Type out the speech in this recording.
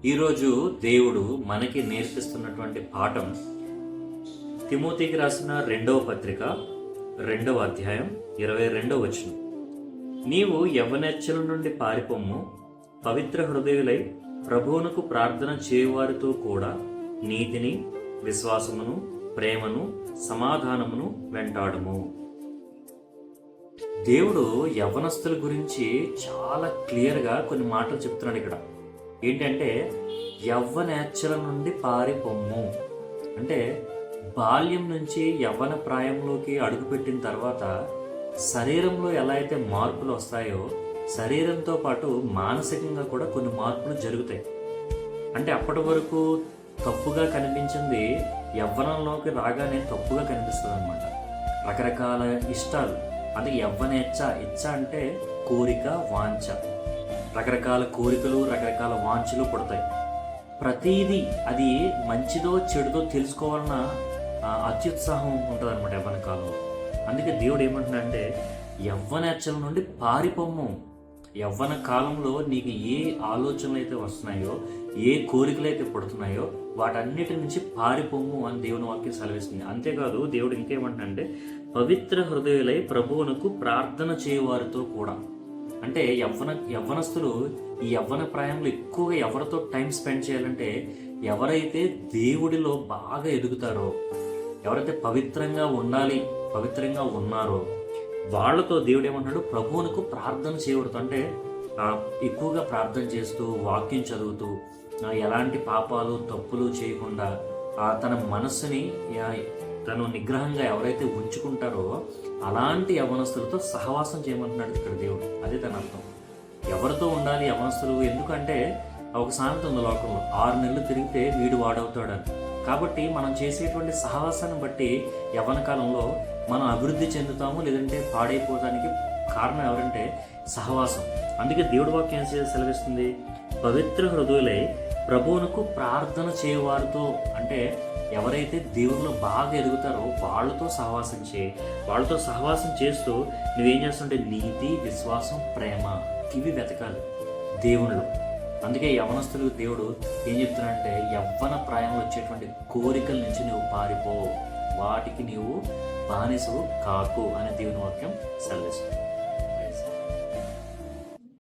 ఈరోజు దేవుడు మనకి నేర్పిస్తున్నటువంటి పాఠం తిమోతికి రాసిన 2వ పత్రిక 2వ అధ్యాయం 22వ వచనం. నీవు యవ్వనేచ్ఛల నుండి పారిపోమ్ము, పవిత్ర హృదయులై ప్రభువునకు ప్రార్థన చేయువారితో కూడా నీతిని, విశ్వాసమును, ప్రేమను, సమాధానమును వెంటాడము. దేవుడు యవ్వనస్తుల గురించి చాలా క్లియర్గా కొన్ని మాటలు చెప్తున్నాడు ఇక్కడ. ఏంటంటే యవ్వనేచ్ఛల నుండి పారిపోమ్ము అంటే బాల్యం నుంచి యవ్వన ప్రాయంలోకి అడుగుపెట్టిన తర్వాత శరీరంలో ఎలా అయితే మార్పులు వస్తాయో శరీరంతో పాటు మానసికంగా కూడా కొన్ని మార్పులు జరుగుతాయి. అంటే అప్పటి వరకు తప్పుగా కనిపించింది యవ్వనంలోకి రాగానే తప్పుగా కనిపిస్తుంది అనమాట. రకరకాల ఇష్టాలు, అది యవ్వనేచ్ఛ. ఇచ్చ అంటే కోరిక, వాంఛ. రకరకాల కోరికలు, రకరకాల వాంఛలు పుడతాయి. ప్రతీది అది మంచిదో చెడుదో తెలుసుకోవాలన్న అత్యుత్సాహం ఉంటుంది అనమాట యవ్వన కాలంలో. అందుకే దేవుడు ఏమంటున్నాడంటే యవ్వనేచ్ఛల నుండి పారిపోమ్ము. యవ్వన కాలంలో నీకు ఏ ఆలోచనలు అయితే వస్తున్నాయో, ఏ కోరికలు అయితే పుడుతున్నాయో వాటన్నిటి నుంచి పారిపోమ్ము అని దేవుని వాక్యం సెలవిస్తుంది. అంతేకాదు దేవుడు ఇంకేమంటున్నాడంటే పవిత్ర హృదయులై ప్రభువునకు ప్రార్థన చేయవారితో కూడా. అంటే యవ్వనస్తులు ఈ యవ్వన ప్రాయంలో ఎక్కువగా ఎవరితో టైం స్పెండ్ చేయాలంటే ఎవరైతే దేవుడిలో బాగా ఎదుగుతారో, ఎవరైతే పవిత్రంగా ఉండాలి, పవిత్రంగా ఉన్నారో వాళ్ళతో దేవుడు ఏమన్నాడు, ప్రభువునకు ప్రార్థన చేయవద్దు. అంటే ఎక్కువగా ప్రార్థన చేస్తూ, వాక్యం చదువుతూ, ఎలాంటి పాపాలు తప్పులు చేయకుండా తన మనస్సుని తను నిగ్రహంగా ఎవరైతే ఉంచుకుంటారో అలాంటి యవ్వనస్తులతో సహవాసం చేయమంటున్నాడు ఇక్కడ దేవుడు. అదే తన అర్థం. ఎవరితో ఉండాలి యవ్వనస్తులు? ఎందుకంటే ఒక సామెత ఉంది లోకంలో, 6 నెలలు తిరిగితే వీడు వాడవుతాడని. కాబట్టి మనం చేసేటువంటి సహవాసాన్ని బట్టి యవ్వన కాలంలో మనం అభివృద్ధి చెందుతాము, లేదంటే పాడైపోవడానికి కారణం ఎవరంటే సహవాసం. అందుకే దేవుడి వాక్యం సెలవిస్తుంది, పవిత్ర హృదయులై ప్రభువునకు ప్రార్థన చేయవారితో. అంటే ఎవరైతే దేవుడిలో బాగా ఎదుగుతారో వాళ్ళతో సహవాసం చేయి. వాళ్ళతో సహవాసం చేస్తూ నువ్వేం చేస్తుంటే నీతి, విశ్వాసం, ప్రేమ ఇవి వెతకాలి దేవునిలో. అందుకే యవ్వనస్తులకు దేవుడు ఏం చెప్తున్నాడంటే యవ్వన ప్రాయంలో వచ్చేటువంటి కోరికల నుంచి నువ్వు పారిపో, వాటికి నీవు బానిసవు కాకు అని దేవుని వాక్యం సెలవిస్తుంది.